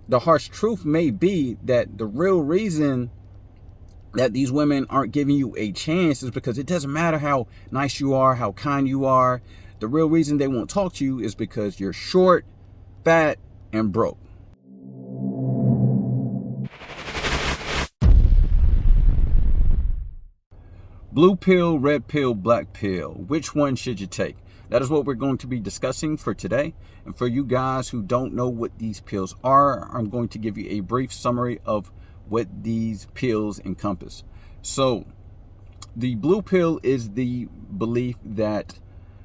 the harsh truth may be that the real reason that these women aren't giving you a chance is because it doesn't matter how nice you are, how kind you are. The real reason they won't talk to you is because you're short, fat, and broke. Blue pill, red pill, black pill. Which one should you take? That is what we're going to be discussing for today. And for you guys who don't know what these pills are, I'm going to give you a brief summary of what these pills encompass. So, the blue pill is the belief that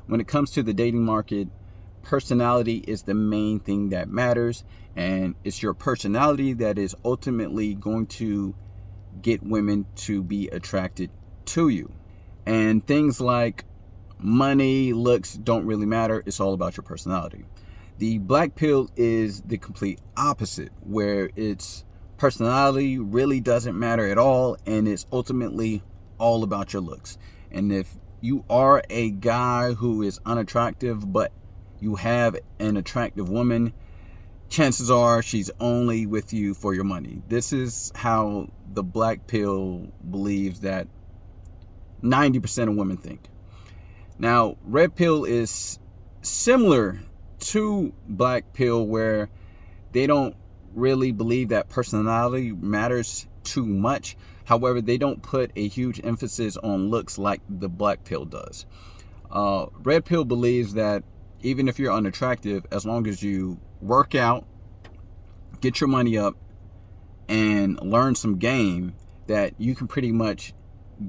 when it comes to the dating market, personality is the main thing that matters. And it's your personality that is ultimately going to get women to be attracted to you. And things like money, looks don't really matter. It's all about your personality. The black pill is the complete opposite, where its personality really doesn't matter at all, and it's ultimately all about your looks. And if you are a guy who is unattractive, but you have an attractive woman, chances are she's only with you for your money. This is how the black pill believes that 90% of women think. Now, red pill is similar to black pill, where they don't really believe that personality matters too much. However, they don't put a huge emphasis on looks like the black pill does. Red pill believes that even if you're unattractive, as long as you work out, get your money up, and learn some game, that you can pretty much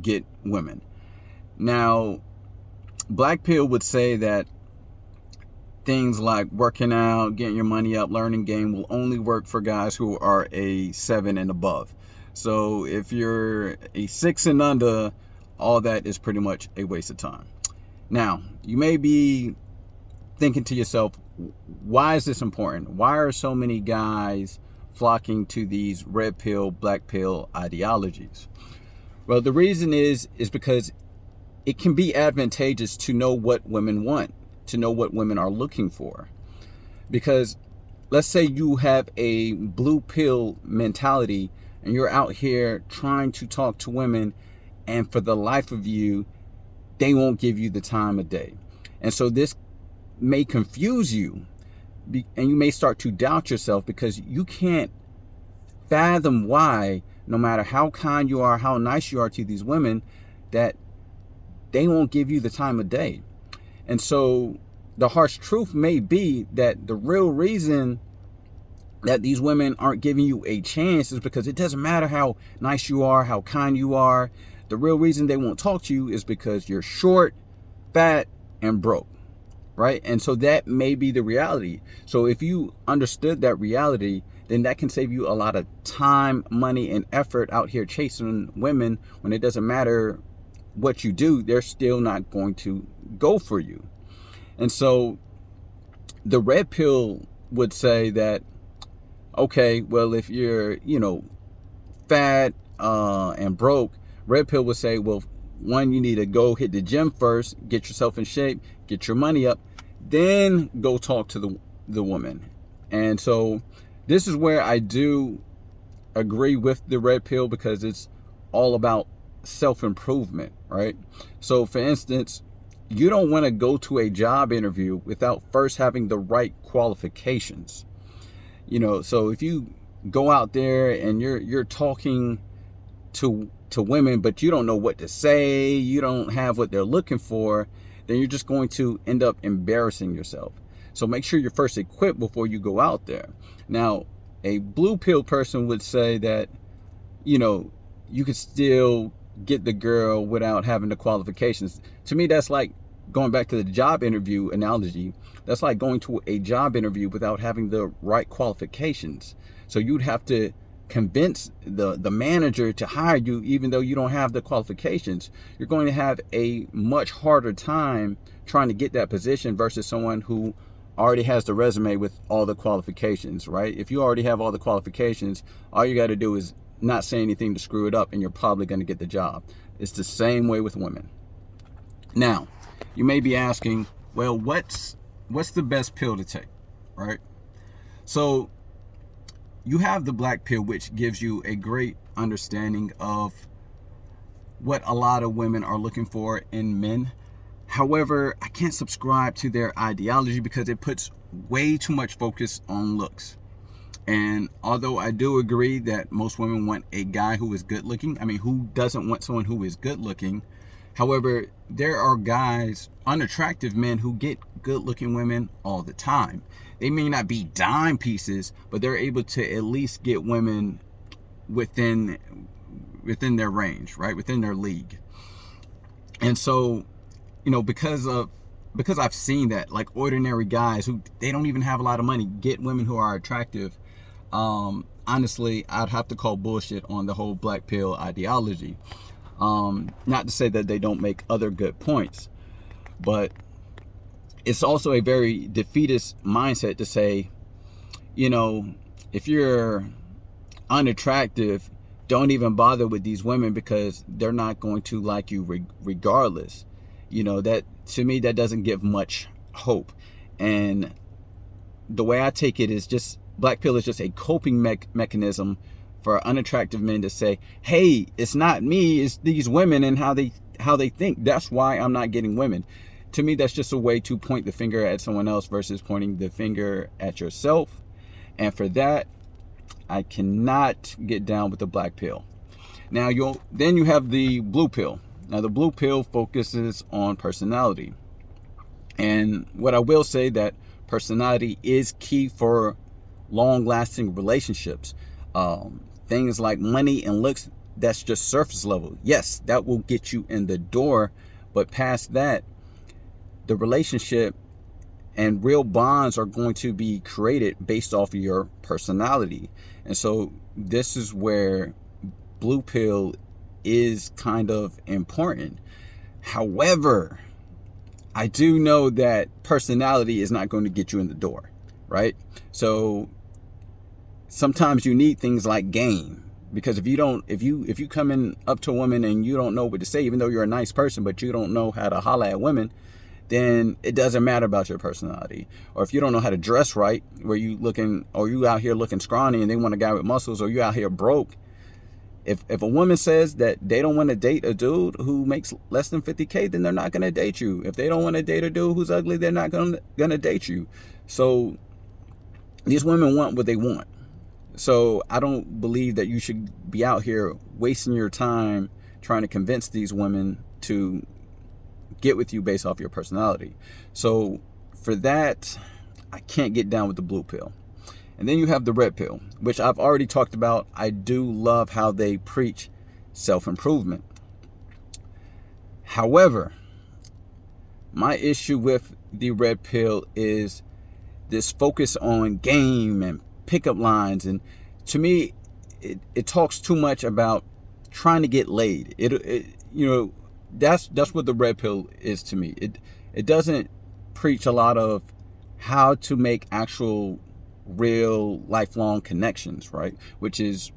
get women. Now, black pill would say that things like working out, getting your money up, learning game will only work for guys who are a 7 and above. So if you're a 6 and under, all that is pretty much a waste of time. Now, you may be thinking to yourself, why is this important? Why are so many guys flocking to these red pill, black pill ideologies? Well, the reason is because it can be advantageous to know what women want, to know what women are looking for. Because let's say you have a blue pill mentality and you're out here trying to talk to women, and for the life of you, they won't give you the time of day. And so this may confuse you, and you may start to doubt yourself because you can't fathom why, no matter how kind you are, how nice you are to these women, that they won't give you the time of day. And so the harsh truth may be that the real reason that these women aren't giving you a chance is because it doesn't matter how nice you are, how kind you are. The real reason they won't talk to you is because you're short, fat, and broke, right? And so that may be the reality. So if you understood that reality, then that can save you a lot of time, money, and effort out here chasing women when it doesn't matter what you do, they're still not going to go for you. And so the red pill would say that, okay, well, if you're, fat and broke, red pill would say, well, one, you need to go hit the gym first, get yourself in shape, get your money up, then go talk to the woman. And so this is where I do agree with the red pill, because it's all about self-improvement, right? So for instance, you don't want to go to a job interview without first having the right qualifications. So if you go out there and you're talking to women, but you don't know what to say, you don't have what they're looking for, then you're just going to end up embarrassing yourself. So make sure you're first equipped before you go out there. Now, a blue pill person would say that, you could still get the girl without having the qualifications. To me, that's like going back to the job interview analogy. That's like going to a job interview without having the right qualifications. So you'd have to convince the manager to hire you even though you don't have the qualifications. You're going to have a much harder time trying to get that position versus someone who already has the resume with all the qualifications, right? If you already have all the qualifications, all you got to do is not say anything to screw it up, and you're probably going to get the job. It's the same way with women. Now, you may be asking, well, what's the best pill to take, right? So you have the black pill, which gives you a great understanding of what a lot of women are looking for in men. However, I can't subscribe to their ideology because it puts way too much focus on looks. And although I do agree that most women want a guy who is good looking, I mean, who doesn't want someone who is good looking? However, there are guys, unattractive men, who get good looking women all the time. They may not be dime pieces, but they're able to at least get women within their range, right? Within their league. And so, because I've seen that, like, ordinary guys who they don't even have a lot of money get women who are attractive. Honestly, I'd have to call bullshit on the whole black pill ideology. Not to say that they don't make other good points, but it's also a very defeatist mindset to say, if you're unattractive, don't even bother with these women because they're not going to like you regardless. That, to me, that doesn't give much hope. And the way I take it is just, black pill is just a coping mechanism for unattractive men to say, hey, it's not me, it's these women and how they think. That's why I'm not getting women. To me, that's just a way to point the finger at someone else versus pointing the finger at yourself. And for that, I cannot get down with the black pill. Now, then you have the blue pill. Now, the blue pill focuses on personality. And what I will say, that personality is key for long-lasting relationships. Things like money and looks, that's just surface level. Yes, that will get you in the door, but past that, the relationship and real bonds are going to be created based off of your personality. And so this is where blue pill is kind of important. However, I do know that personality is not going to get you in the door, right? So sometimes you need things like game, because if you come in up to a woman and you don't know what to say, even though you're a nice person, but you don't know how to holler at women, then it doesn't matter about your personality. Or if you don't know how to dress right, where you out here looking scrawny and they want a guy with muscles, or you out here broke. If a woman says that they don't want to date a dude who makes less than 50K, then they're not going to date you. If they don't want to date a dude who's ugly, they're not going to date you. So these women want what they want. So I don't believe that you should be out here wasting your time trying to convince these women to get with you based off your personality. So for that, I can't get down with the blue pill. And then you have the red pill, which I've already talked about. I do love how they preach self-improvement. However, my issue with the red pill is this focus on game and pickup lines. And to me, it talks too much about trying to get laid. That's what the red pill is to me. It doesn't preach a lot of how to make actual real lifelong connections, right? Which is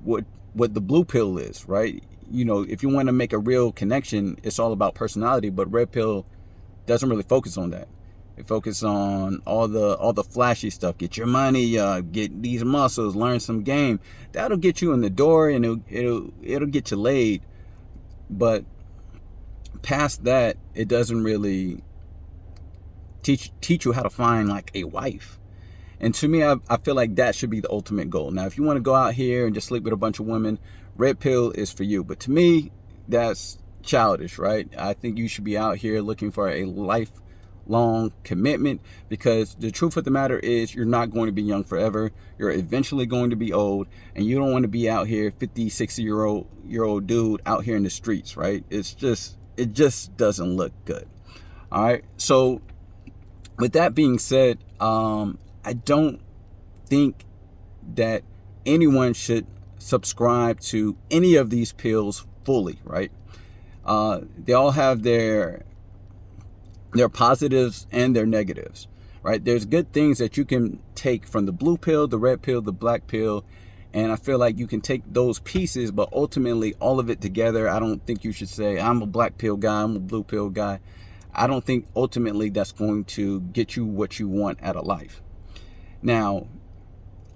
what the blue pill is, right? If you want to make a real connection, it's all about personality, but red pill doesn't really focus on that. It focuses on all the flashy stuff. Get your money, get these muscles, learn some game. That'll get you in the door, and it'll get you laid. But past that, it doesn't really teach you how to find like a wife. And to me, I feel like that should be the ultimate goal. Now, if you want to go out here and just sleep with a bunch of women, red pill is for you. But to me, that's childish, right? I think you should be out here looking for a lifelong commitment, because the truth of the matter is you're not going to be young forever. You're eventually going to be old, and you don't want to be out here 50, 60-year-old dude out here in the streets, right? It just doesn't look good. All right. So with that being said, I don't think that anyone should subscribe to any of these pills fully, right? They all have their positives and their negatives, right? There's good things that you can take from the blue pill, the red pill, the black pill, and I feel like you can take those pieces, but ultimately all of it together, I don't think you should say, I'm a black pill guy, I'm a blue pill guy. I don't think ultimately that's going to get you what you want out of life. Now,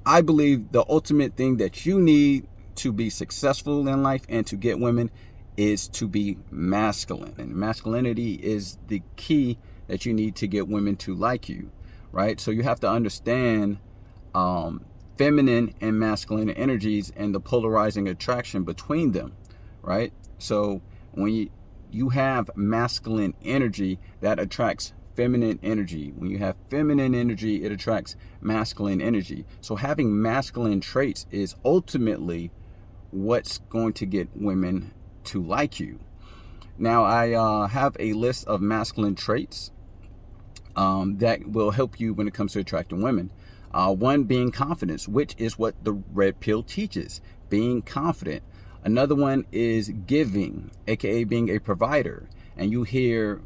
I believe the ultimate thing that you need to be successful in life and to get women is to be masculine. And masculinity is the key that you need to get women to like you, right? So you have to understand feminine and masculine energies and the polarizing attraction between them, right? So when you have masculine energy, that attracts feminine energy. When you have feminine energy, it attracts masculine energy. So having masculine traits is ultimately what's going to get women to like you. Now, I have a list of masculine traits that will help you when it comes to attracting women. One being confidence, which is what the red pill teaches, being confident. Another one is giving, aka being a provider. And you hear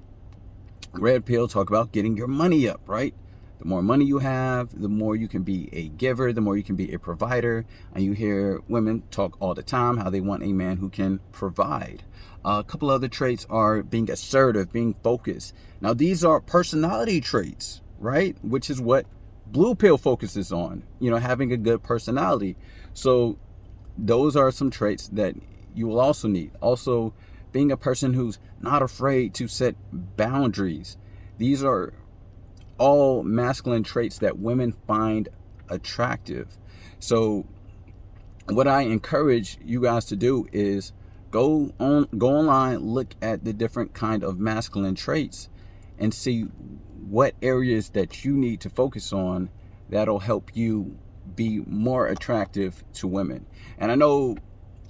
red pill talk about getting your money up, right? The more money you have, the more you can be a giver, the more you can be a provider. And you hear women talk all the time how they want a man who can provide. A couple other traits are being assertive, being focused. Now, these are personality traits, right? Which is what blue pill focuses on, having a good personality. So those are some traits that you will also need. Also, being a person who's not afraid to set boundaries. These are all masculine traits that women find attractive. So what I encourage you guys to do is go online, look at the different kind of masculine traits and see what areas that you need to focus on that'll help you be more attractive to women. And I know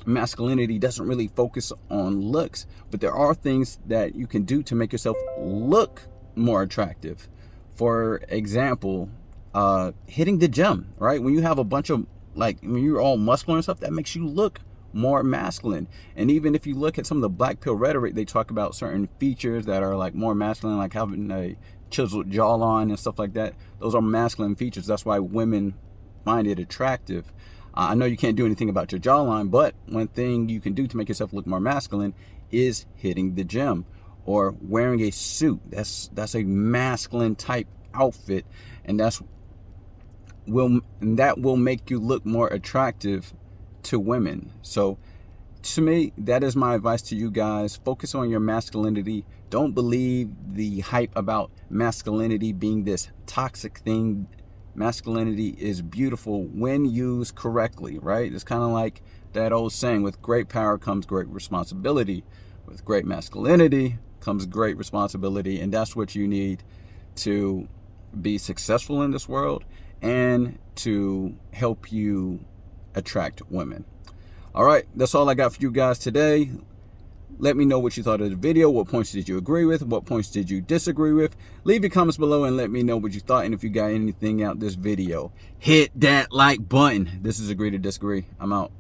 masculinity doesn't really focus on looks, but there are things that you can do to make yourself look more attractive. For example, hitting the gym, right? When you have a bunch of, when you're all muscular and stuff, that makes you look more masculine. And even if you look at some of the black pill rhetoric, they talk about certain features that are like more masculine, like having a chiseled jawline and stuff like that. Those are masculine features. That's why women find it attractive. I know you can't do anything about your jawline, but one thing you can do to make yourself look more masculine is hitting the gym or wearing a suit. That's a masculine type outfit, and that will make you look more attractive to women. So to me, that is my advice to you guys. Focus on your masculinity. Don't believe the hype about masculinity being this toxic thing. Masculinity is beautiful when used correctly, right? It's kind of like that old saying, with great power comes great responsibility. With great masculinity comes great responsibility, and that's what you need to be successful in this world and to help you attract women. All right, that's all I got for you guys today. Let me know what you thought of the video. What points did you agree with? What points did you disagree with? Leave your comments below and let me know what you thought. And if you got anything out this video, hit that like button. This is Agree to Disagree. I'm out.